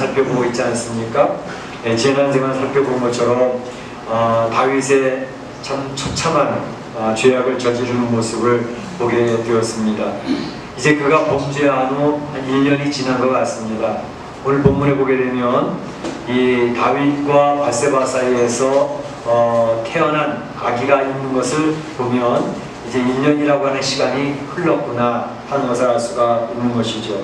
살펴보고 있지 않습니까? 지난 시간 살펴본 것처럼 다윗의 참 처참한 죄악을 저지르는 모습을 보게 되었습니다. 이제 그가 범죄한 후 한 1년이 지난 것 같습니다. 오늘 본문에 보게 되면 이 다윗과 바세바 사이에서 태어난 아기가 있는 것을 보면 이제 1년이라고 하는 시간이 흘렀구나 하는 것을 알 수가 있는 것이죠.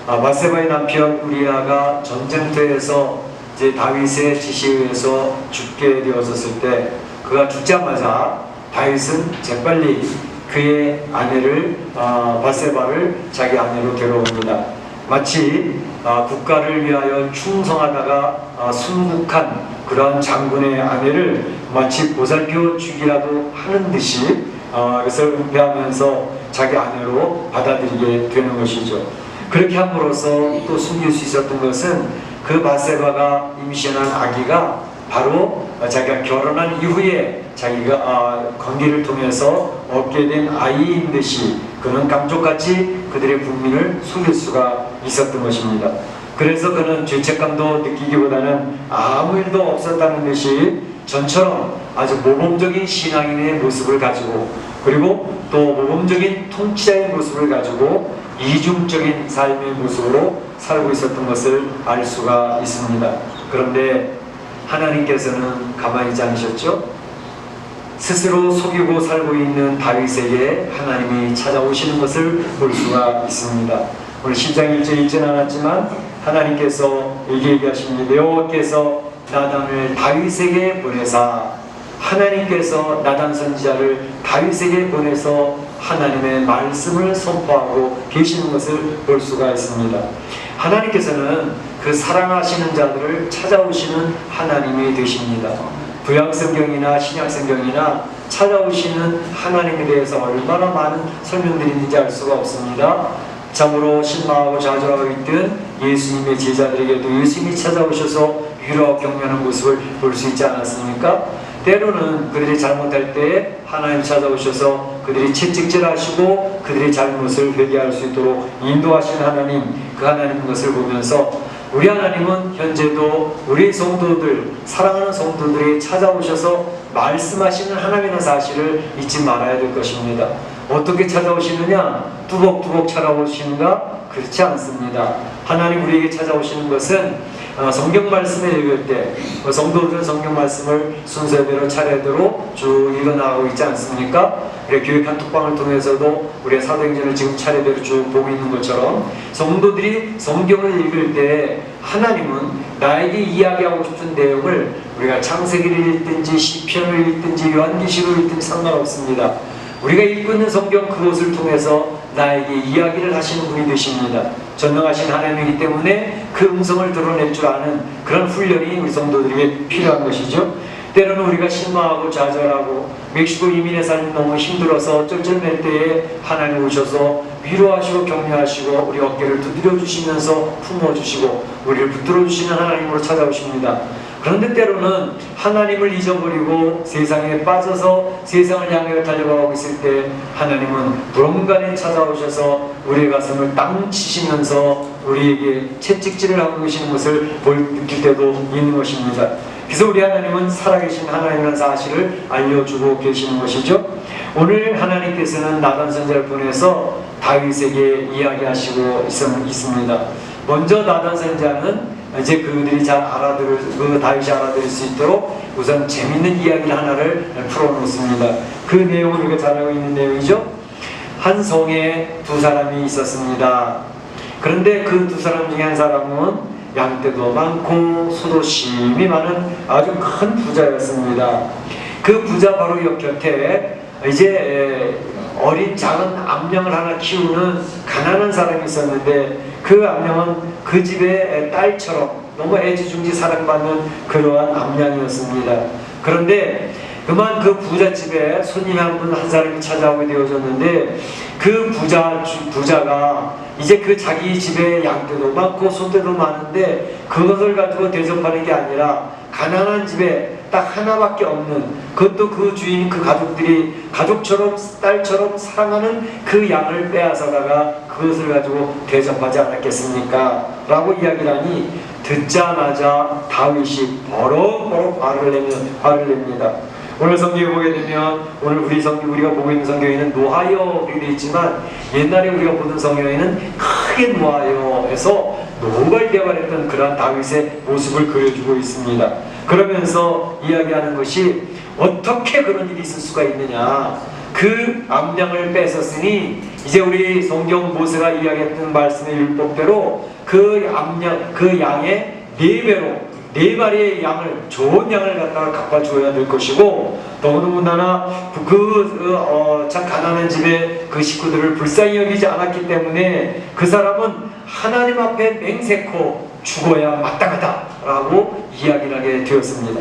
바세바의 남편 우리아가 전쟁터에서 이제 다윗의 지시에 의해서 죽게 되었을 때 그가 죽자마자 다윗은 재빨리 그의 아내를 바세바를 자기 아내로 데려옵니다. 마치 국가를 위하여 충성하다가 순국한 그런 장군의 아내를 마치 보살펴 주기라도 하는 듯이 그것을 은폐하면서 자기 아내로 받아들이게 되는 것이죠. 그렇게 함으로써 또 숨길 수 있었던 것은 그 바세바가 임신한 아기가 바로 자기가 결혼한 이후에 자기가 관계를 통해서 얻게 된 아이인 듯이 그는 감쪽같이 그들의 국민을 속일 수가 있었던 것입니다. 그래서 그는 죄책감도 느끼기보다는 아무 일도 없었다는 듯이 전처럼 아주 모범적인 신앙인의 모습을 가지고 그리고 또 모범적인 통치자의 모습을 가지고 이중적인 삶의 모습으로 살고 있었던 것을 알 수가 있습니다. 그런데 하나님께서는 가만히 있지 않으셨죠? 스스로 속이고 살고 있는 다윗에게 하나님이 찾아오시는 것을 볼 수가 있습니다. 오늘 10장 1절 읽지는 않았지만 하나님께서 이렇게 얘기하십니다. 여호와께서 나단을 다윗에게 보내사 하나님께서 나단 선지자를 다윗에게 보내서 하나님의 말씀을 선포하고 계시는 것을 볼 수가 있습니다. 하나님께서는 그 사랑하시는 자들을 찾아오시는 하나님이 되십니다. 구약성경이나 신약성경이나 찾아오시는 하나님에 대해서 얼마나 많은 설명들이 있는지 알 수가 없습니다. 참으로 실망하고 좌절하고 있던 예수님의 제자들에게도 예수님이 찾아오셔서 위로하고 격려하는 모습을 볼 수 있지 않았습니까? 때로는 그들이 잘못할 때 하나님 찾아오셔서 그들이 채찍질하시고 그들의 잘못을 회개할 수 있도록 인도하시는 하나님, 그 하나님 것을 보면서 우리 하나님은 현재도 우리 성도들, 사랑하는 성도들이 찾아오셔서 말씀하시는 하나님의 사실을 잊지 말아야 될 것입니다. 어떻게 찾아오시느냐? 뚜벅뚜벅 찾아오시는가? 그렇지 않습니다. 하나님 우리에게 찾아오시는 것은 성경 말씀을 읽을 때 성도들은 성경 말씀을 순서대로 차례대로 쭉 읽어나가고 있지 않습니까? 우리 교육 한톡방을 통해서도 우리의 사도행전을 지금 차례대로 쭉 보고 있는 것처럼 성도들이 성경을 읽을 때 하나님은 나에게 이야기하고 싶은 내용을 우리가 창세기를 읽든지 시편을 읽든지 요한계시록을 읽든지 상관없습니다. 우리가 읽고 있는 성경 그것을 통해서 나에게 이야기를 하시는 분이 되십니다. 전능하신 하나님이기 때문에 그 음성을 드러낼 줄 아는 그런 훈련이 우리 성도들에게 필요한 것이죠. 때로는 우리가 실망하고 좌절하고 멕시코 이민의 삶이 너무 힘들어서 쩔쩔맬 때에 하나님 오셔서 위로하시고 격려하시고 우리 어깨를 두드려 주시면서 품어주시고 우리를 붙들어 주시는 하나님으로 찾아오십니다. 그런데 때로는 하나님을 잊어버리고 세상에 빠져서 세상을 향해 달려가고 있을 때 하나님은 부럼간에 찾아오셔서 우리의 가슴을 땅 치시면서 우리에게 채찍질을 하고 계시는 것을 느낄 때도 있는 것입니다. 그래서 우리 하나님은 살아계신 하나님이라는 사실을 알려주고 계시는 것이죠. 오늘 하나님께서는 나단 선지자를 보내서 다윗에게 이야기하시고 있습니다. 먼저 나단 선지자는 이제 그들이 잘 알아들을, 다윗이 알아들을 수 있도록 우선 재밌는 이야기 하나를 풀어놓습니다. 그 내용을 우리가 잘 알고 있는 내용이죠. 한 성에 두 사람이 있었습니다. 그런데 그 두 사람 중에 한 사람은 양떼도 많고 소도심이 많은 아주 큰 부자였습니다. 그 부자 바로 옆 곁에 이제 어린 작은 암양을 하나 키우는 가난한 사람이 있었는데 그 암양은 그 집의 딸처럼 너무 애지중지 사랑받는 그러한 암양이었습니다. 그런데 그만 그 부잣집에 손님 한 사람이 찾아오게 되어졌는데 그 부자가 이제 그 자기 집에 양떼도 많고 소떼도 많은데 그것을 가지고 대접하는 게 아니라 가난한 집에 딱 하나밖에 없는, 그것도 그 주인 그 가족들이 가족처럼 딸처럼 사랑하는 그 양을 빼앗아다가 그것을 가지고 대접하지 않았겠습니까? 라고 이야기를 하니 듣자마자 다윗이 버럭버럭 화를 냅니다. 오늘 성경에 보게 되면 오늘 우리가 보고 있는 성경에는 노하여 이렇게 되어 있지만 옛날에 우리가 보던 성경에는 크게 노하여해서 노발대발했던 그러한 다윗의 모습을 그려주고 있습니다. 그러면서 이야기하는 것이 어떻게 그런 일이 있을 수가 있느냐, 그 암양을 뺏었으니 이제 우리 성경 모세가 이야기했던 말씀의 율법대로 그 양의 4배로 4마리의 양을, 좋은 양을 갖다가 갚아주어야 될 것이고, 더군다나 참 가난한 집에 그 식구들을 불쌍히 여기지 않았기 때문에 그 사람은 하나님 앞에 맹세코 죽어야 마땅하다라고 이야기를 하게 되었습니다.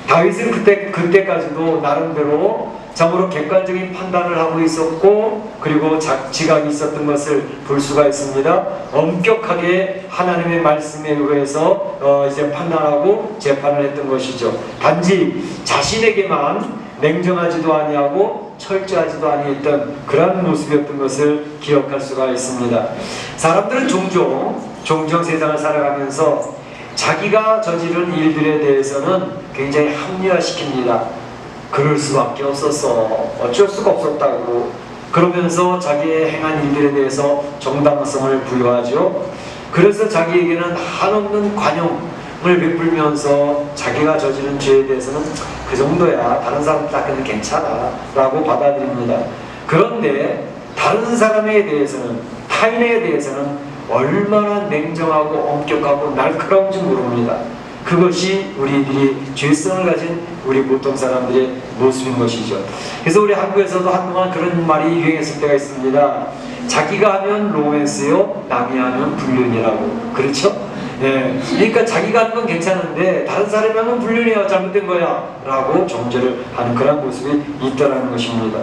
다윗은 그때까지도 나름대로 참으로 객관적인 판단을 하고 있었고, 그리고 지각이 있었던 것을 볼 수가 있습니다. 엄격하게 하나님의 말씀에 의해서 이제 판단하고 재판을 했던 것이죠. 단지 자신에게만 냉정하지도 아니하고 철저하지도 아니했던 그런 모습이었던 것을 기억할 수가 있습니다. 사람들은 종종 세상을 살아가면서 자기가 저지른 일들에 대해서는 굉장히 합리화시킵니다. 그럴 수밖에 없었어, 어쩔 수가 없었다고 그러면서 자기의 행한 일들에 대해서 정당성을 부여하죠. 그래서 자기에게는 한없는 관용을 베풀면서 자기가 저지른 죄에 대해서는 그 정도야, 다른 사람 닦으면 괜찮아 라고 받아들입니다. 그런데 다른 사람에 대해서는, 타인에 대해서는 얼마나 냉정하고 엄격하고 날카로운지 모릅니다. 그것이 우리들이 죄성을 가진 우리 보통 사람들의 모습인 것이죠. 그래서 우리 한국에서도 한동안 그런 말이 유행했을 때가 있습니다. 자기가 하면 로맨스요, 남이 하면 불륜이라고. 그렇죠? 네. 그러니까 자기가 하는 건 괜찮은데 다른 사람이 하면 불륜이야, 잘못된 거야 라고 정죄를 하는 그런 모습이 있다는 것입니다.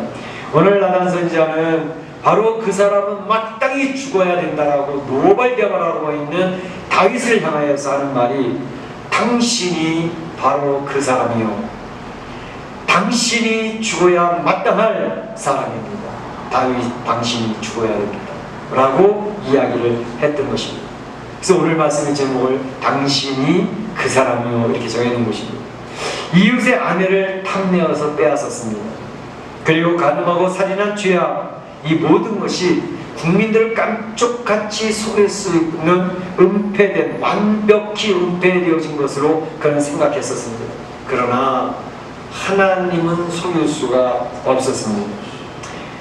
오늘 나단 선지자는 바로 그 사람은 마땅히 죽어야 된다라고 노발대발하고 있는 다윗을 향하여서 하는 말이, 당신이 바로 그 사람이요, 당신이 죽어야 마땅할 사람입니다. 다윗, 당신이 죽어야 됩니다 라고 이야기를 했던 것입니다. 그래서 오늘 말씀의 제목을 당신이 그 사람이요 이렇게 정해놓은 것입니다. 이웃의 아내를 탐내어서 빼앗았습니다. 그리고 간음하고 살인한 죄악, 이 모든 것이 국민들을 깜짝같이 속일 수 있는 완벽히 은폐되어진 것으로 그는 생각했었습니다. 그러나 하나님은 속일 수가 없었습니다.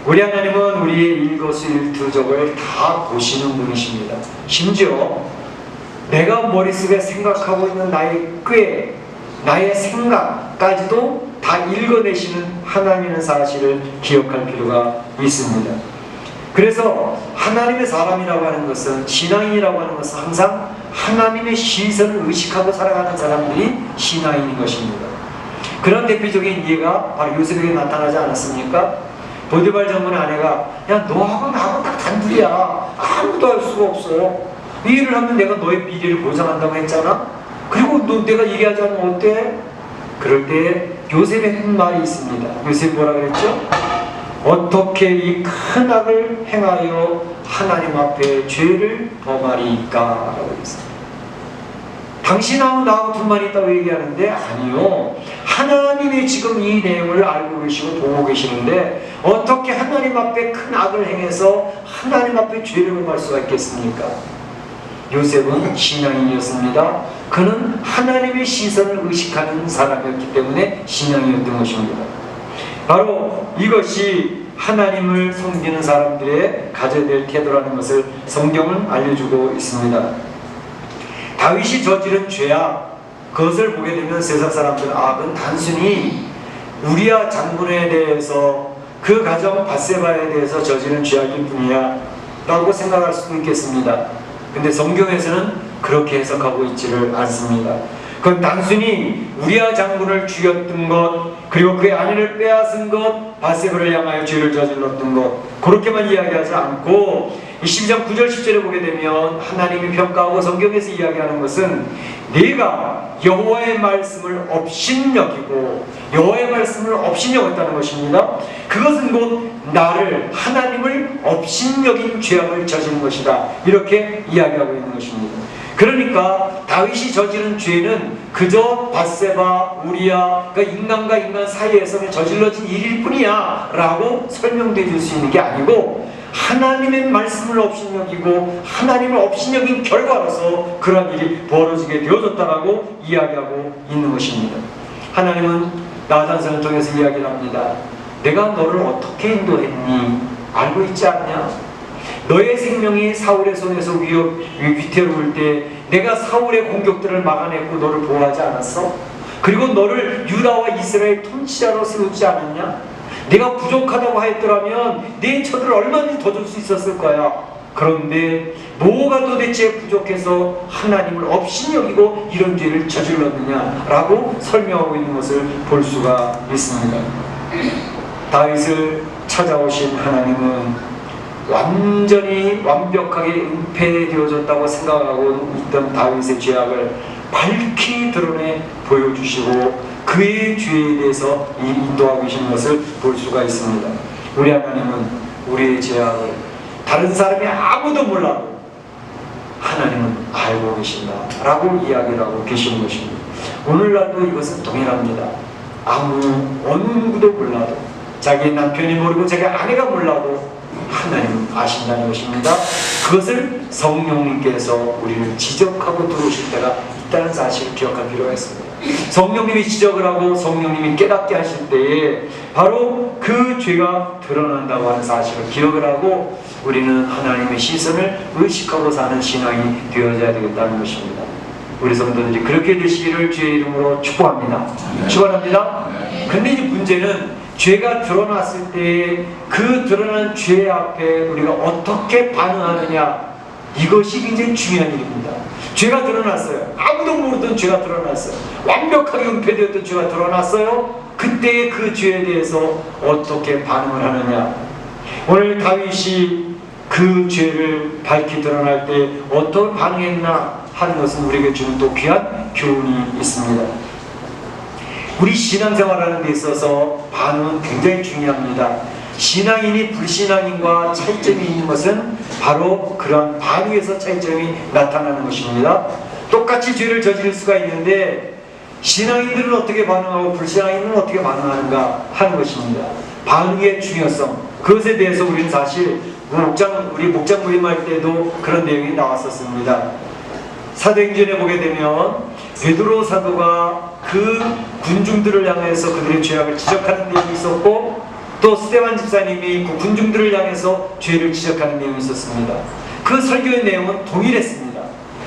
우리 하나님은 우리의 일거수일투족을 다 보시는 분이십니다. 심지어 내가 머릿속에 생각하고 있는 나의 꾀, 나의 생각까지도 다 읽어내시는 하나님이라는 사실을 기억할 필요가 있습니다. 그래서 하나님의 사람이라고 하는 것은, 신앙인이라고 하는 것은 항상 하나님의 시선을 의식하고 살아가는 사람들이 신앙인인 것입니다. 그런 대표적인 예가 바로 요셉에게 나타나지 않았습니까? 보디발 장군의 아내가, 야, 너하고 나하고 딱 단둘이야, 아무도 할 수가 없어, 이 일을 하면 내가 너의 미래를 보장한다고 했잖아, 그리고 내가 얘기하지 않으면 어때? 그럴 때 요셉의 한 말이 있습니다. 요셉이 뭐라 그랬죠? 어떻게 이 큰 악을 행하여 하나님 앞에 죄를 범하리까? 라고 했습니다. 당신하고 나하고 둘만 있다고 얘기하는데, 아니요, 하나님이 지금 이 내용을 알고 계시고 보고 계시는데 어떻게 하나님 앞에 큰 악을 행해서 하나님 앞에 죄를 범할 수가 있겠습니까? 요셉은 신앙인이었습니다. 그는 하나님의 시선을 의식하는 사람이었기 때문에 신앙이었던 것입니다. 바로 이것이 하나님을 섬기는 사람들의 가져야 될 태도라는 것을 성경은 알려주고 있습니다. 다윗이 저지른 죄악, 그것을 보게 되면 세상 사람들은 그건 단순히 우리야 장군에 대해서, 그 가정 밧세바에 대해서 저지른 죄악일 뿐이야 라고 생각할 수도 있겠습니다. 근데 성경에서는 그렇게 해석하고 있지를 않습니다. 그건 단순히 우리아 장군을 죽였던 것, 그리고 그의 아내를 빼앗은 것, 밧세바를 향하여 죄를 저질렀던 것, 그렇게만 이야기하지 않고 이 12장 9절 10절에 보게 되면 하나님이 평가하고 성경에서 이야기하는 것은 네가 여호와의 말씀을 업신여기고, 여호와의 말씀을 업신여겼다는 것입니다. 그것은 곧 나를, 하나님을 업신여긴 죄악을 저지른 것이다, 이렇게 이야기하고 있는 것입니다. 그러니까 다윗이 저지른 죄는 그저 밧세바, 우리야, 그 인간과 인간 사이에서는 저질러진 일일 뿐이야 라고 설명해 줄 수 있는 게 아니고, 하나님의 말씀을 업신여기고 하나님을 업신여긴 결과로서 그런 일이 벌어지게 되어졌다라고 이야기하고 있는 것입니다. 하나님은 나단성을 통해서 이야기를 합니다. 내가 너를 어떻게 인도했니? 알고 있지 않냐? 너의 생명이 사울의 손에서 위태로울 때 내가 사울의 공격들을 막아냈고 너를 보호하지 않았어? 그리고 너를 유다와 이스라엘 통치자로 세우지 않았냐? 내가 부족하다고 하였더라면 내 처들을 얼마든지 더 줄 수 있었을 거야. 그런데 뭐가 도대체 부족해서 하나님을 업신여기고 이런 죄를 저질렀느냐라고 설명하고 있는 것을 볼 수가 있습니다. 다윗을 찾아오신 하나님은 완전히 완벽하게 은폐되어졌다고 생각하고 있던 다윗의 죄악을 밝히 드러내 보여주시고 그의 죄에 대해서 인도하고 계신 것을 볼 수가 있습니다. 우리 하나님은 우리의 죄악을 다른 사람이 아무도 몰라도 하나님은 알고 계신다 라고 이야기를 하고 계시는 것입니다. 오늘날도 이것은 동일합니다. 어느 누구도 몰라도, 자기 남편이 모르고 자기 아내가 몰라도 하나님은 아신다는 것입니다. 그것을 성령님께서 우리를 지적하고 들어오실 때가 있다는 사실을 기억할 필요가 있습니다. 성령님이 지적을 하고 성령님이 깨닫게 하실 때에 바로 그 죄가 드러난다고 하는 사실을 기억을 하고 우리는 하나님의 시선을 의식하고 사는 신앙이 되어져야 되겠다는 것입니다. 우리 성도들이 그렇게 되시기를 주의 이름으로 축복합니다. 축원합니다. 근데 이제 문제는 죄가 드러났을 때 그 드러난 죄 앞에 우리가 어떻게 반응하느냐, 이것이 굉장히 중요한 일입니다. 죄가 드러났어요. 아무도 모르던 죄가 드러났어요. 완벽하게 은폐되었던 죄가 드러났어요. 그때의 그 죄에 대해서 어떻게 반응을 하느냐. 오늘 다윗이 그 죄를 밝히 드러날 때 어떤 반응했나 하는 것은 우리에게 주는 또 귀한 교훈이 있습니다. 우리 신앙생활하는 데 있어서 반응은 굉장히 중요합니다. 신앙인이 불신앙인과 차이점이 있는 것은 바로 그런 반응에서 차이점이 나타나는 것입니다. 똑같이 죄를 저지를 수가 있는데 신앙인들은 어떻게 반응하고 불신앙인은 어떻게 반응하는가 하는 것입니다. 반응의 중요성, 그것에 대해서 우리는 사실 우리 목장 모임할 때도 그런 내용이 나왔었습니다. 사도행전에 보게 되면 베드로 사도가 그 군중들을 향해서 그들의 죄악을 지적하는 내용이 있었고, 또 스데반 집사님이 그 군중들을 향해서 죄를 지적하는 내용이 있었습니다. 그 설교의 내용은 동일했습니다.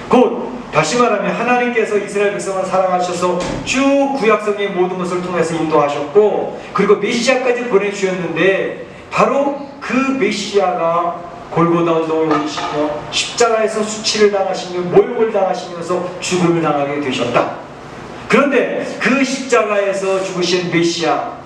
곧 다시 말하면 하나님께서 이스라엘 백성을 사랑하셔서 쭉 구약성의 모든 것을 통해서 인도하셨고, 그리고 메시아까지 보내주셨는데 바로 그 메시아가 골고다 언덕을 오시며 십자가에서 수치를 당하시며 모욕을 당하시면서 죽음을 당하게 되셨다. 그런데 그 십자가에서 죽으신 메시아,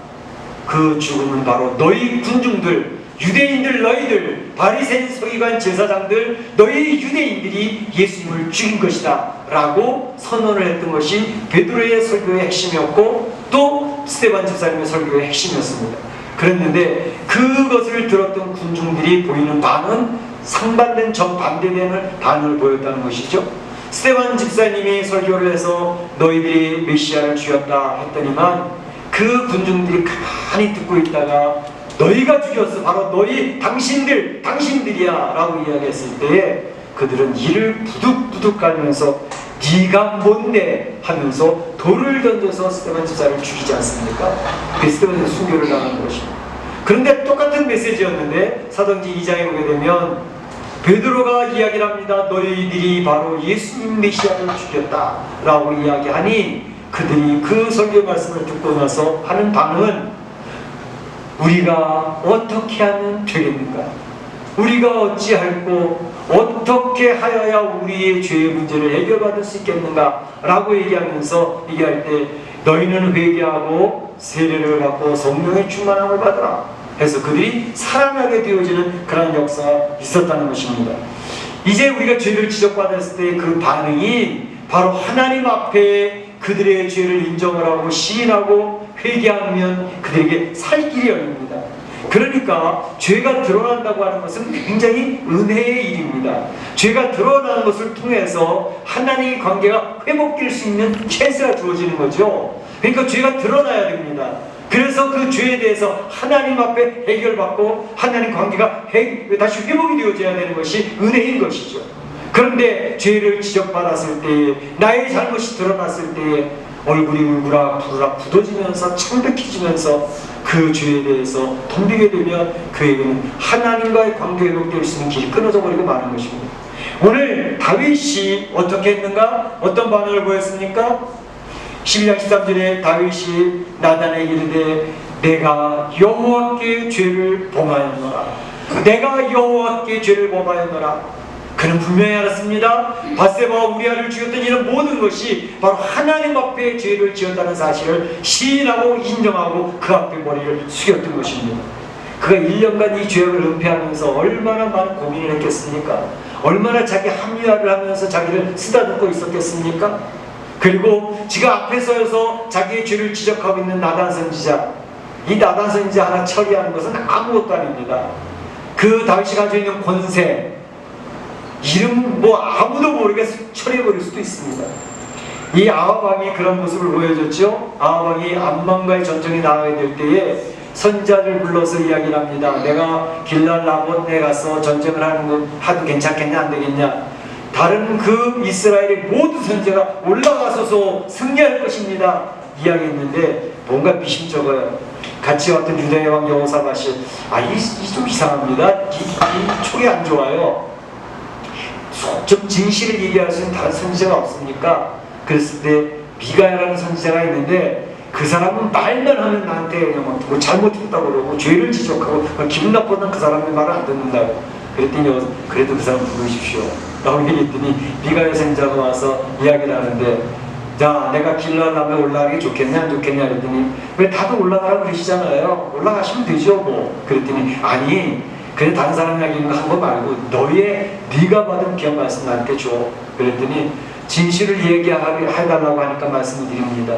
그 죽음은 바로 너희 군중들, 유대인들, 너희들, 바리새인, 서기관, 제사장들, 너희 유대인들이 예수님을 죽인 것이다 라고 선언을 했던 것이 베드로의 설교의 핵심이었고 또 스데반 집사님의 설교의 핵심이었습니다. 그랬는데 그것을 들었던 군중들이 보이는 반응은 상반된 정반대되는 반응을 보였다는 것이죠. 스데반 집사님이 설교를 해서 너희들이 메시아를 죽였다 했더니만 그 군중들이 가만히 듣고 있다가 너희가 죽였어, 바로 너희 당신들이야 라고 이야기했을 때에 그들은 이를 부득부득 깔면서 네가 뭔데 하면서 돌을 던져서 스데반 집사를 죽이지 않습니까? 그 스데반의 순교를 당하는 것입니다. 그런데 똑같은 메시지였는데 사도행전 2장에 보게 되면 베드로가 이야기를 합니다. 너희들이 바로 예수님 메시아를 죽였다 라고 이야기하니 그들이 그 설교 말씀을 듣고 나서 하는 반응은 우리가 어떻게 하면 되겠는가? 우리가 어찌할꼬 어떻게 하여야 우리의 죄의 문제를 해결받을 수 있겠는가? 라고 얘기하면서 얘기할 때 너희는 회개하고 세례를 받고 성령의 충만함을 받으라 해서 그들이 살아나게 되어지는 그런 역사가 있었다는 것입니다. 이제 우리가 죄를 지적받았을 때 그 반응이 바로 하나님 앞에 그들의 죄를 인정을 하고 시인하고 회개하면 그들에게 살 길이 열립니다. 그러니까 죄가 드러난다고 하는 것은 굉장히 은혜의 일입니다. 죄가 드러나는 것을 통해서 하나님의 관계가 회복될 수 있는 찬스가 주어지는 거죠. 그러니까 죄가 드러나야 됩니다. 그래서 그 죄에 대해서 하나님 앞에 해결받고 하나님 관계가 다시 회복이 되어져야 되는 것이 은혜인 것이죠. 그런데 죄를 지적받았을 때에, 나의 잘못이 드러났을 때에 얼굴이 울그락불그락 굳어지면서 창백해지면서 그 죄에 대해서 덤비게 되면 그에게는 하나님과의 관계 회복될 수 있는 길이 끊어져 버리고 마는 것입니다. 오늘 다윗이 어떻게 했는가? 어떤 반응을 보였습니까? 12장 13절에 다윗이 나단에게 이르되 내가 여호와께 죄를 범하였노라. 내가 여호와께 죄를 범하였노라. 그는 분명히 알았습니다. 밧세바와 우리아를 죽였던 이런 모든 것이 바로 하나님 앞에 죄를 지었다는 사실을 시인하고 인정하고 그 앞에 머리를 숙였던 것입니다. 그가 1년간 이 죄악을 은폐하면서 얼마나 많은 고민을 했겠습니까? 얼마나 자기 합리화를 하면서 자기를 쓰다듬고 있었겠습니까? 그리고 지가 앞에 서서 자기의 죄를 지적하고 있는 나단 선지자, 이 나단 선지자 하나 처리하는 것은 아무것도 아닙니다. 그 다윗이 가지고 있는 권세, 이름 아무도 모르게 처리해버릴 수도 있습니다. 이 아합 왕이 그런 모습을 보여줬죠. 아합 왕이 암몬과의 전쟁에 나가야 될 때에 선지자를 불러서 이야기를 합니다. 내가 길랄 라못에 가서 전쟁을 하는 거 하도 괜찮겠냐 안 되겠냐. 다른 그 이스라엘의 모든 선지자가 올라가서서 승리할 것입니다 이야기했는데 뭔가 미심쩍어요. 같이 왔던 유다의 왕 여호사밧이 이 좀 이상합니다. 이 촉이 안 좋아요. 좀 진실을 얘기할 수 있는 다른 선지자가 없습니까? 그랬을 때 미가야라는 선지자가 있는데 그 사람은 말만 하면 나한테 그냥 잘못했다고 그러고 죄를 지적하고 기분 나쁘다는 그 사람의 말을 안 듣는다고. 그랬더니 그래도 그 사람 부르십시오 라고 얘기했더니 미가야 선지자가 와서 이야기를 하는데, 자, 내가 길랄람에 올라가는 게 좋겠냐 안 좋겠냐 그랬더니 왜 다들 올라가라 그러시잖아요. 올라가시면 되죠 뭐. 그랬더니 아니, 그래 다른 사람 이야기는 거 한 거 말고 네가 받은 귀한 말씀 나한테 줘. 그랬더니 진실을 얘기해달라고 하니까 말씀을 드립니다.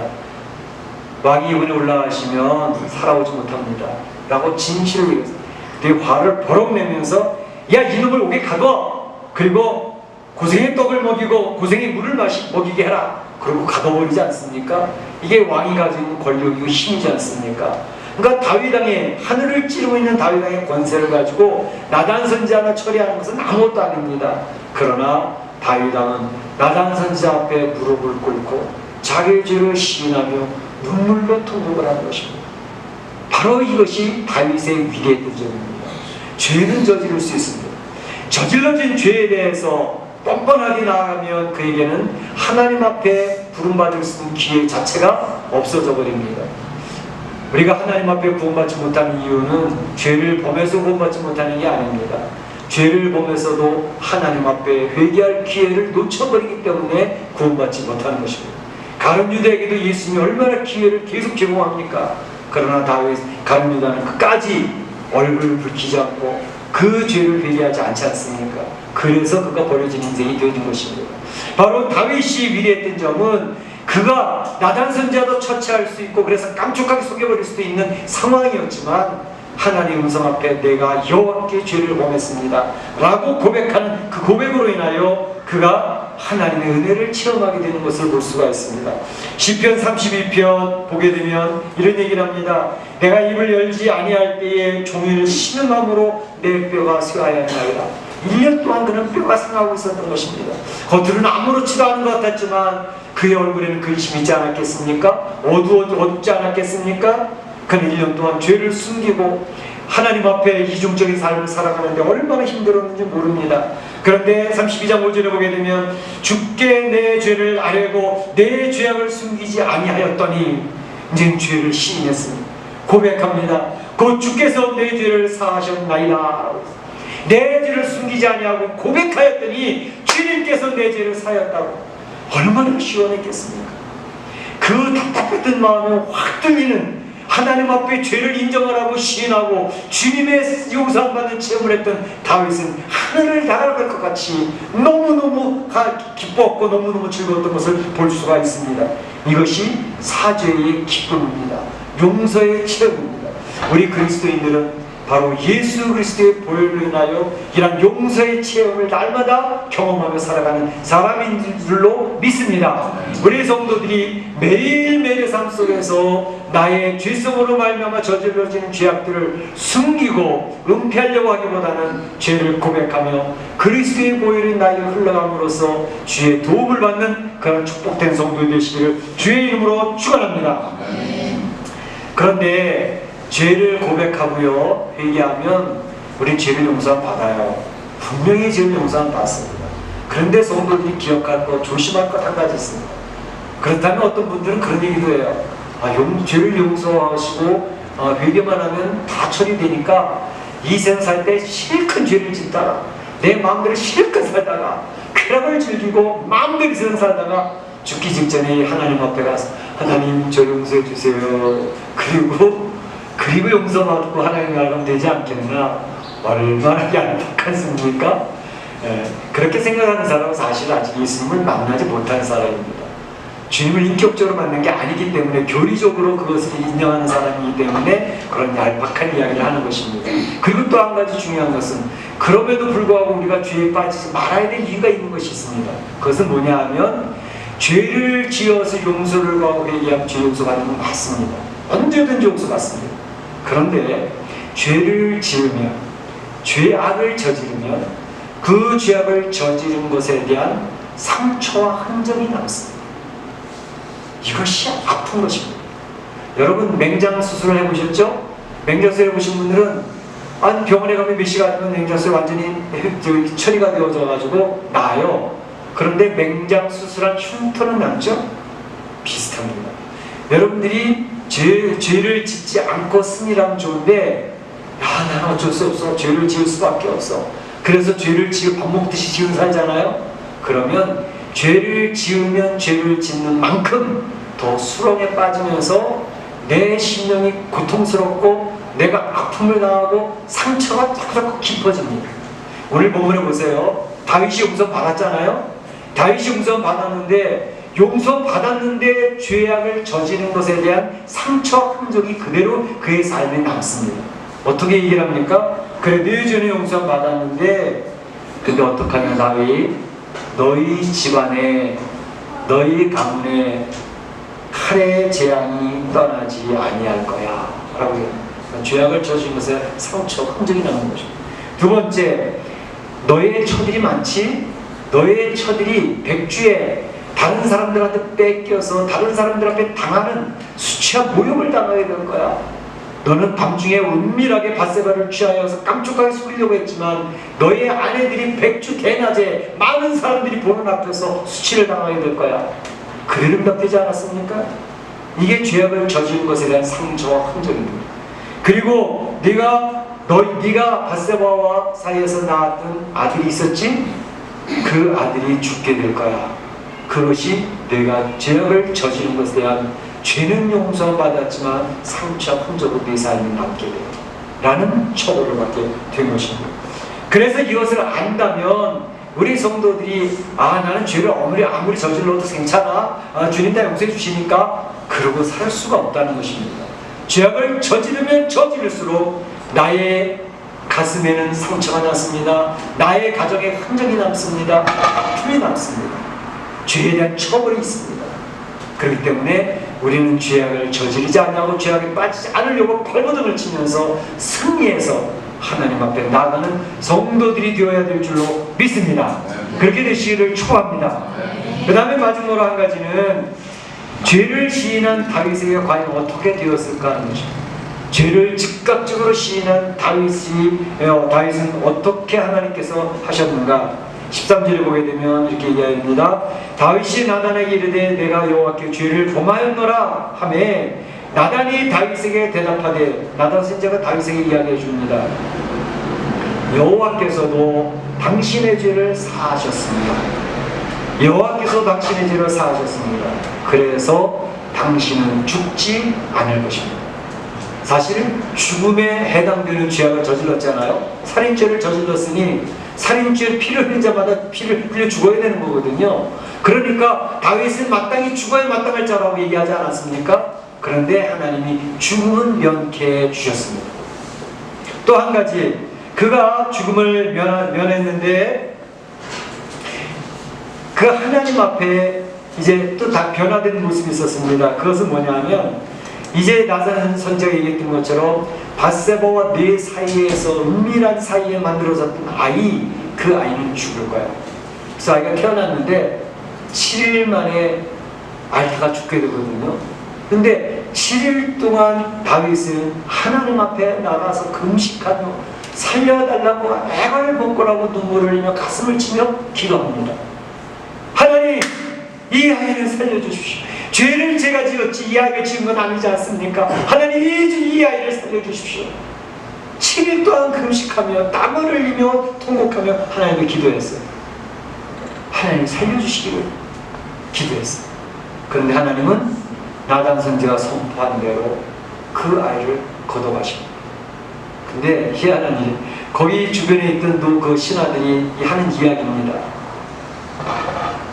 왕이 이번에 올라가시면 살아오지 못합니다 라고 진실을 얘기했어요. 되게 화를 버럭 내면서 야, 이놈을 오게 가둬. 그리고 고생의 떡을 먹이고 고생의 물을 먹이게 해라. 그리고 가둬버리지 않습니까? 이게 왕이 가지고 있는 권력이고 힘이지 않습니까? 그러니까 다윗 왕의, 하늘을 찌르고 있는 다윗 왕의 권세를 가지고 나단 선지자 하나 처리하는 것은 아무것도 아닙니다. 그러나 다윗 왕은 나단 선지자 앞에 무릎을 꿇고 자기의 죄를 시인하며 눈물로 통곡을 하는 것입니다. 바로 이것이 다윗의 위대했던 점입니다. 죄는 저지를 수 있습니다. 저질러진 죄에 대해서 뻔뻔하게 나아가면 그에게는 하나님 앞에 부름받을 수 있는 기회 자체가 없어져 버립니다. 우리가 하나님 앞에 구원받지 못하는 이유는 죄를 범해서 구원받지 못하는 게 아닙니다. 죄를 범해서도 하나님 앞에 회개할 기회를 놓쳐버리기 때문에 구원받지 못하는 것입니다. 가룟 유다에게도 예수님이 얼마나 기회를 계속 제공합니까? 그러나 가룟 유다는 끝까지 얼굴을 붉히지 않고 그 죄를 회개하지 않지 않습니까? 그래서 그가 버려진 인생이 되는 것입니다. 바로 다윗이 위대했던 점은 그가 나단 선지자도 처치할 수 있고 그래서 깜찍하게 속여버릴 수도 있는 상황이었지만 하나님의 음성 앞에 내가 여호와께 죄를 범했습니다 라고 고백하는 그 고백으로 인하여 그가 하나님의 은혜를 체험하게 되는 것을 볼 수가 있습니다. 시편 32편 보게 되면 이런 얘기를 합니다. 내가 입을 열지 아니할 때에 종일 신음함으로 내 뼈가 쇠하였나이다. 1년 동안 그는 뼈가 상하고 있었던 것입니다. 겉으로는 아무렇지도 않은 것 같았지만 그의 얼굴에는 근심이 있지 않았겠습니까? 어둡지 않았겠습니까? 그는 1년 동안 죄를 숨기고 하나님 앞에 이중적인 삶을 살아가는데 얼마나 힘들었는지 모릅니다. 그런데 32장 5절에 보게 되면 주께 내 죄를 아뢰고 내 죄악을 숨기지 아니하였더니 이제 죄를 시인했습니다. 고백합니다. 곧 주께서 내 죄를 사하셨나이다. 내 죄를 숨기지 아니하고 고백하였더니 주님께서 내 죄를 사하였다고. 얼마나 시원했겠습니까? 그 답답했던 마음에 확 뚫리는, 하나님 앞에 죄를 인정하라고 시인하고 주님의 용서받는 체험을 했던 다윗은 하늘을 날아갈 것 같이 너무너무 기뻤고 너무너무 즐거웠던 것을 볼 수가 있습니다. 이것이 사죄의 기쁨입니다. 용서의 체험입니다. 우리 그리스도인들은 바로 예수 그리스도의 보혈로 인하여 이런 용서의 체험을 날마다 경험하며 살아가는 사람인 줄로 믿습니다. 우리 성도들이 매일매일의 삶 속에서 나의 죄성으로 말미암아 저질러지는 죄악들을 숨기고 은폐하려고 하기보다는 죄를 고백하며 그리스도의 보혈이 나에게 흘러감으로써 주의 도움을 받는 그런 축복된 성도 되시기를 주의 이름으로 축원합니다. 그런데 죄를 고백하고요 회개하면 우리 죄를 용서 받아요. 분명히 죄를 용서 받습니다. 그런데 성도들이 기억할 것, 조심할 것 한 가지 있습니다. 그렇다면 어떤 분들은 그런 얘기도 해요. 죄를 용서하시고 회개만 하면 다 처리되니까 이 세상 살 때 실컷 죄를 짓다가 내 마음대로 실컷 살다가 쾌락을 즐기고 마음대로 세상 살다가 죽기 직전에 하나님 앞에 가서 하나님 저 용서해 주세요. 그리고 용서받고 하나님 나가면 되지 않겠나? 얼마나 얄팍하십니까? 그렇게 생각하는 사람은 사실 아직 예수님을 만나지 못한 사람입니다. 주님을 인격적으로 만난 게 아니기 때문에 교리적으로 그것을 인정하는 사람이기 때문에 그런 얄팍한 이야기를 하는 것입니다. 그리고 또 한 가지 중요한 것은 그럼에도 불구하고 우리가 죄에 빠지지 말아야 될 이유가 있는 것이 있습니다. 그것은 뭐냐 하면 죄를 지어서 용서를 구하고 회개하면 죄 용서받는 건 맞습니다. 언제든지 용서받습니다. 그런데 죄를 지으면 죄악을 저지르면 그 죄악을 저지른 것에 대한 상처와 흔적이 남습니다. 이것이 아픈 것입니다. 여러분 맹장 수술을 해보셨죠? 맹장 수술 해보신 분들은 병원에 가면 몇 시간이면 맹장 수술 완전히 처리가 되어져 가지고 나아요. 그런데 맹장 수술한 흉터는 남죠? 비슷합니다. 여러분들이 죄를 짓지 않고 승리하면 좋은데 나는 어쩔 수 없어. 죄를 지을 수밖에 없어. 그래서 죄를 지어 밥 먹듯이 지은 살잖아요. 그러면 죄를 지으면 죄를 짓는 만큼 더 수렁에 빠지면서 내 심령이 고통스럽고 내가 아픔을 당하고 상처가 자꾸 깊어집니다. 오늘 본문에 보세요. 다윗이 용서 받았잖아요. 다윗이 용서 받았는데 죄악을 저지른 것에 대한 상처 흔적이 그대로 그의 삶에 남습니다. 어떻게 얘기를 합니까? 그래 네 죄는 용서 받았는데 근데 어떡하냐 다윗 너희 집안에 너희 가문에 칼의 재앙이 떠나지 아니할 거야 라고 해요. 죄악을 저지른 것에 상처 흔적이 남는 것입니다. 두 번째 너의 처들이 많지? 너의 처들이 백주에 다른 사람들한테 뺏겨서 다른 사람들 앞에 당하는 수치와 모욕을 당하게 될 거야. 너는 밤중에 은밀하게 밧세바를 취하여서 깜찍하게 속이려고 했지만 너의 아내들이 백주 대낮에 많은 사람들이 보는 앞에서 수치를 당하게 될 거야. 그대로 응답되지 않았습니까? 이게 죄악을 저지른 것에 대한 상처와 흔적입니다. 그리고 네가 밧세바와 사이에서 낳았던 아들이 있었지? 그 아들이 죽게 될 거야. 그것이 내가 죄악을 저지른 것에 대한 죄는 용서받았지만 상처와 흔적으로 내 삶에 남게 돼요. 라는 처벌을 받게 된 것입니다. 그래서 이것을 안다면 우리 성도들이 나는 죄를 아무리 저질러도 괜찮아. 주님 다 용서해 주시니까 그러고 살 수가 없다는 것입니다. 죄악을 저지르면 저지를수록 나의 가슴에는 상처가 났습니다. 나의 가정에 흔적이 남습니다. 아픔이 남습니다. 죄에 대한 처벌이 있습니다. 그렇기 때문에 우리는 죄악을 저지르지 않냐고 죄악에 빠지지 않으려고 발버둥을 치면서 승리해서 하나님 앞에 나가는 성도들이 되어야 될 줄로 믿습니다. 그렇게 되시기를 축원합니다. 그 다음에 마지막으로 한 가지는 죄를 시인한 다윗에게 과연 어떻게 되었을까 하는 것입니다. 죄를 즉각적으로 시인한 다윗은 어떻게 하나님께서 하셨는가? 13절에 보게 되면 이렇게 얘기합니다. 다윗이 나단에게 이르되 내가 여호와께 죄를 범하였노라 하매 나단이 다윗에게 대답하되 나단 선지자가 다윗에게 이야기해 줍니다. 여호와께서도 당신의 죄를 사하셨습니다. 여호와께서 당신의 죄를 사하셨습니다. 그래서 당신은 죽지 않을 것입니다. 사실은 죽음에 해당되는 죄악을 저질렀잖아요. 살인죄를 저질렀으니 살인죄 피를 흘린 자마다 피를 흘려 죽어야 되는 거거든요. 그러니까 다윗은 마땅히 죽어야 마땅할 자라고 얘기하지 않았습니까? 그런데 하나님이 죽음은 면케해 주셨습니다. 또 한 가지, 그가 죽음을 면했는데 그 하나님 앞에 이제 또 다 변화된 모습이 있었습니다. 그것은 뭐냐면, 이제 나단 선지자가 얘기했던 것처럼 밧세바와 네 사이에서 은밀한 사이에 만들어졌던 아이, 그 아이는 죽을 거야. 그래서 아이가 태어났는데 7일 만에 아이가 죽게 되거든요. 근데 7일 동안 다윗은 하나님 앞에 나가서 금식하며 살려달라고 애걸 먹고라고 눈물을 흘리며 가슴을 치며 기도합니다. 하나님, 이 아이를 살려주십시오. 죄를 제가 지었지 이 아이가 지은 건 아니지 않습니까? 하나님, 이 아이를 살려주십시오. 7일 동안 금식하며 땀을 흘리며 통곡하며 하나님을 기도했어요. 하나님 살려주시기를 기도했어요. 그런데 하나님은 나단 선지자가 선포한 대로 그 아이를 걷어가십니다. 근데 희한한 일, 거기 주변에 있던 그 신하들이 하는 이야기입니다.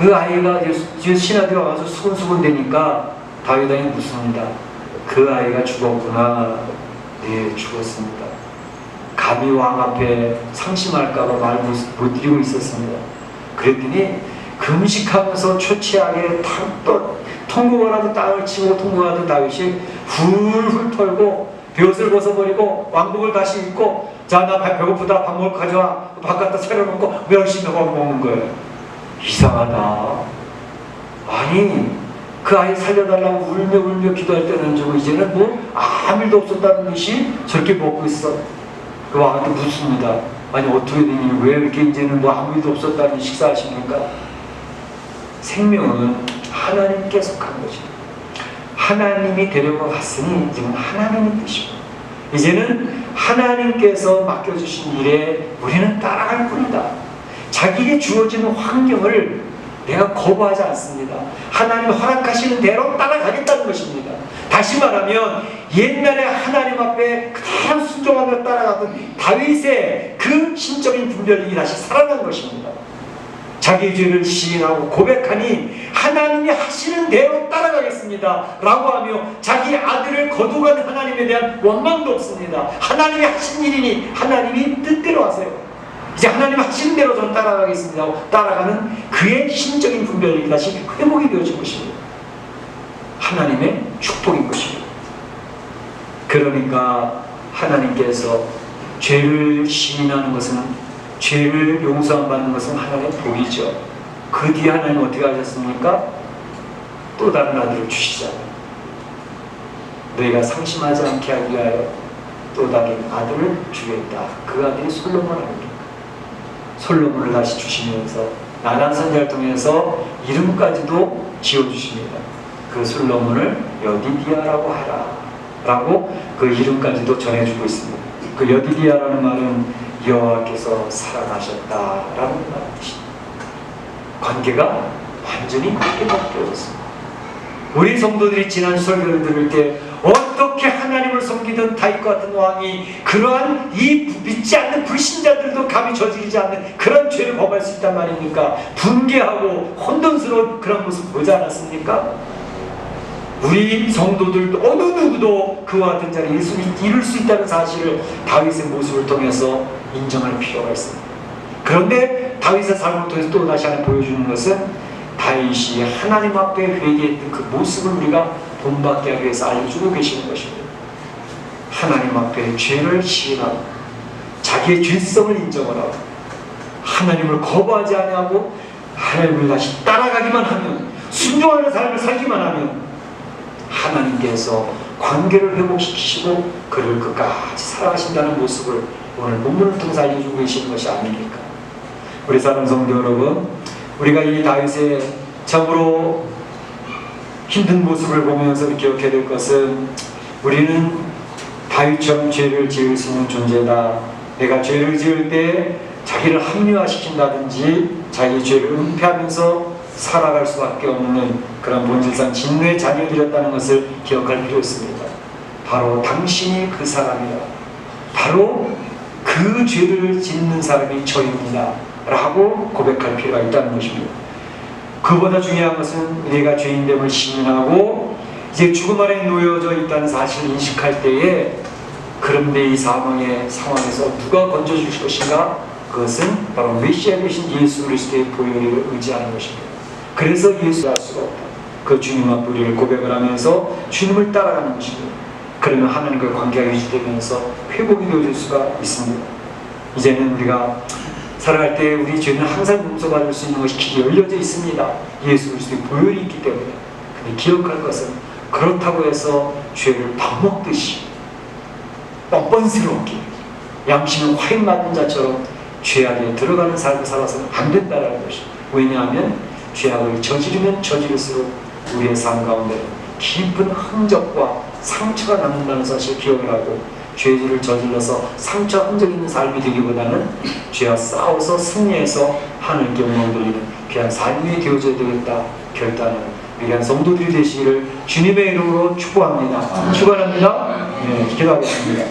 그 아이가 신하들이 와서 수근수근 대니까 다윗 왕이 묻습니다. 그 아이가 죽었구나. 네, 죽었습니다. 감히 왕 앞에 상심할까봐 말 못 드리고 있었습니다. 그랬더니 금식하면서 초췌하게 통곡을 하던 땅을 치고 통곡하던 다윗이 훌훌 털고 벼슬 벗어버리고 왕복을 다시 입고, 자, 나 배고프다, 밥 먹을 거 가져와. 밥 갖다 차려놓고 멸치 먹는 거예요. 이상하다. 아니, 그 아이 살려달라고 울며 기도할 때는 좀 이제는 뭐 아무 일도 없었다는 듯이 저렇게 먹고 있어. 그 왕한테 묻습니다. 아니, 어떻게 되니? 왜 이렇게 이제는 뭐 아무 일도 없었다는 식사하십니까? 생명은 하나님께 속한 것입니다. 하나님이 데려가 갔으니 이제는 하나님의 뜻입니다. 이제는 하나님께서 맡겨주신 일에 우리는 따라갈 뿐이다. 자기에게 주어지는 환경을 내가 거부하지 않습니다. 하나님 허락하시는 대로 따라가겠다는 것입니다. 다시 말하면 옛날에 하나님 앞에 그대로 순종하며 따라가던 다윗의 그 신적인 분별력이 다시 살아난 것입니다. 자기 죄를 시인하고 고백하니 하나님이 하시는 대로 따라가겠습니다 라고 하며 자기 아들을 거두간 하나님에 대한 원망도 없습니다. 하나님이 하신 일이니 하나님이 뜻대로 하세요. 이제 하나님 하시는 대로 전 따라가겠습니다 하고 따라가는 그의 신적인 분별력이 다시 회복이 되어진 것입니다. 하나님의 축복인 것입니다. 그러니까 하나님께서 죄를 시인하는 것은, 죄를 용서 안 받는 것은 하나님의 복이죠. 그 뒤에 하나님 어떻게 하셨습니까? 또 다른 아들을 주시잖아요. 너희가 상심하지 않게 하기 위하여 또 다른 아들을 주겠다. 그 아들이 솔로몬 아닙니까? 솔로몬을 다시 주시면서 나단 선지자를 통해서 이름까지도 지어주십니다. 그 솔로몬을 여디디아라고 하라 라고 그 이름까지도 전해주고 있습니다. 그 여디디아라는 말은 여호와께서 살아나셨다라는 뜻입니다. 관계가 완전히 바뀌어졌습니다. 우리 성도들이 지난 설교를 들을 때 어떻게 하나님을 섬기던 다윗과 같은 왕이 그러한 이 믿지 않는 불신자들도 감히 저지르지 않는 그런 죄를 범할 수 있단 말입니까? 분개하고 혼돈스러운 그런 모습 보지 않았습니까? 우리 성도들도 어느 누구도 그와 같은 자리에 이룰 수 있다는 사실을 다윗의 모습을 통해서 인정할 필요가 있습니다. 그런데 다윗의 삶을 통해서 또 다시 하나 보여주는 것은 다윗이 하나님 앞에 회개했던 그 모습을 우리가 본받게 하기 위해서 알려주고 계시는 것입니다. 하나님 앞에 죄를 시인하고 자기의 죄성을 인정을 하고 하나님을 거부하지 아니하고 하나님을 다시 따라가기만 하면, 순종하는 삶을 살기만 하면 하나님께서 관계를 회복시키시고 그를 끝까지 살아가신다는 모습을 오늘 본문을 통해서 알려주고 계시는 것이 아닙니까? 우리 사랑 성도 여러분, 우리가 이 다윗의 참으로 힘든 모습을 보면서 기억해야 될 것은, 우리는 다윗처럼 죄를 지을 수 있는 존재다. 내가 죄를 지을 때 자기를 합리화시킨다든지 자기 죄를 은폐하면서 살아갈 수밖에 없는 그런 본질상 진노의 자녀들이었다는 것을 기억할 필요 있습니다. 바로 당신이 그 사람이다. 바로 그 죄를 짓는 사람이 저입니다 라고 고백할 필요가 있다는 것입니다. 그보다 중요한 것은 내가 죄인됨을 시인하고 이제 죽음 아래 놓여져 있다는 사실을 인식할 때에 그런데 이 사망의 상황에서 누가 건져주실 것인가? 그것은 바로 메시아 되신 예수 그리스도의 보혈을 의지하는 것입니다. 그래서 예수를 알 수가 없다. 그 주님 앞 우리를 고백을 하면서 주님을 따라가는 것입니다. 그러면 하나님과 관계가 유지되면서 회복이 되어질 수가 있습니다. 이제는 우리가 살아갈 때 우리 죄는 항상 용서받을 수 있는 것이 길이 열려져 있습니다. 예수 그리스도의 보혈이 있기 때문에. 근데 기억할 것은 그렇다고 해서 죄를 밥 먹듯이 뻔뻔스럽게 양심은 화인 맞은 자처럼 죄악에 들어가는 삶을 살아서는 안 된다는 것입니다. 왜냐하면 죄악을 저지르면 저지를수록 우리의 삶 가운데 깊은 흔적과 상처가 남는다는 사실을 기억을 하고 죄를 저질러서 상처 흔적 있는 삶이 되기보다는 죄와 싸워서 승리해서 하나님께 영광 돌리는 귀한 삶이 되어져야 되겠다 결단하는 위대한 성도들이 되시기를 주님의 이름으로 축복합니다. 축원합니다. 네, 기도하겠습니다.